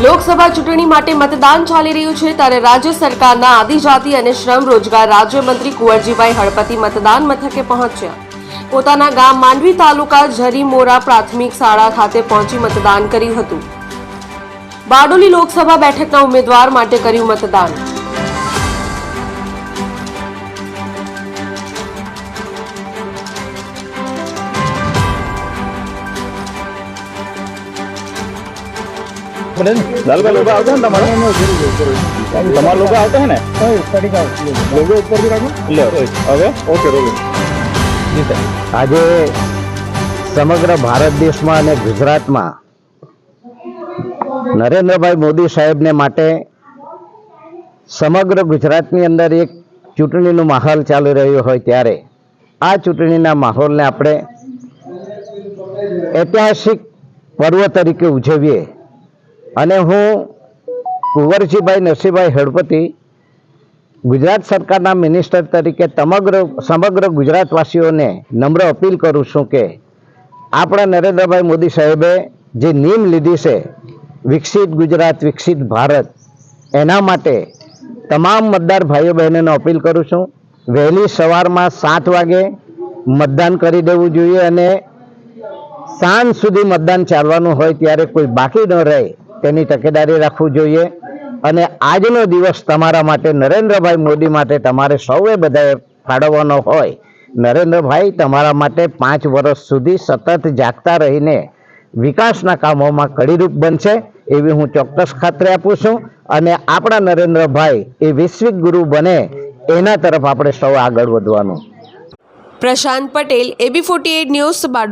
લોકસભા ચૂંટણી માટે મતદાન ચાલી રહ્યું છે ત્યારે રાજ્ય સરકારના આદિજાતિ અને શ્રમ રોજગાર રાજ્યમંત્રી કુંવરજીભાઈ હળપતિ મતદાન મથકે પહોંચ્યા। પોતાના ગામ માંડવી તાલુકા ઝરીમોરા પ્રાથમિક શાળા ખાતે પહોંચી મતદાન કર્યું હતું। બારડોલી લોકસભા બેઠકના ઉમેદવાર માટે કર્યું મતદાન। लालबाग लोग आते हैं तुम्हारा लोग आते हैं ना लोग ऊपर भी रखो ले હવે ઓકે રોગે આજે સમગ્ર ભારત દેશમાં અને ગુજરાતમાં નરેન્દ્રભાઈ મોદી સાહેબને માટે સમગ્ર ગુજરાતની અંદર એક ચૂંટણીનો માહોલ ચાલી રહ્યો હોય ત્યારે આ ચૂંટણીના માહોલને આપણે ઐતિહાસિક પર્વ તરીકે ઉજવીએ અને હું કુંવરજીભાઈ નરસિંહભાઈ હળપતિ ગુજરાત સરકારના મિનિસ્ટર તરીકે સમગ્ર ગુજરાતવાસીઓને નમ્ર અપીલ કરું છું કે આપણા નરેન્દ્રભાઈ મોદી સાહેબે જે નીમ લીધી છે વિકસિત ગુજરાત વિકસિત ભારત, એના માટે તમામ મતદાર ભાઈઓ બહેનોને અપીલ કરું છું વહેલી સવારમાં 7 વાગે મતદાન કરી દેવું જોઈએ અને સાંજ સુધી મતદાન ચાલવાનું હોય ત્યારે કોઈ બાકી ન રહે તેની તકેદારી રાખવું જોઈએ અને આજનો દિવસ તમારા માટે નરેન્દ્રભાઈ મોદી માટે તમારે સૌએ બધાએ ફાળવવાનો હોય। નરેન્દ્રભાઈ તમારા માટે 5 વર્ષ સુધી સતત જાગતા રહીને વિકાસના કામોમાં કડીરૂપ બનશે એવી હું ચોક્કસ ખાતરી આપું છું અને આપણા નરેન્દ્રભાઈ એ વૈશ્વિક ગુરુ બને એના તરફ આપણે સૌ આગળ વધવાનું। પ્રશાંત પટેલ, AB48 ન્યૂઝ, બારડોલી।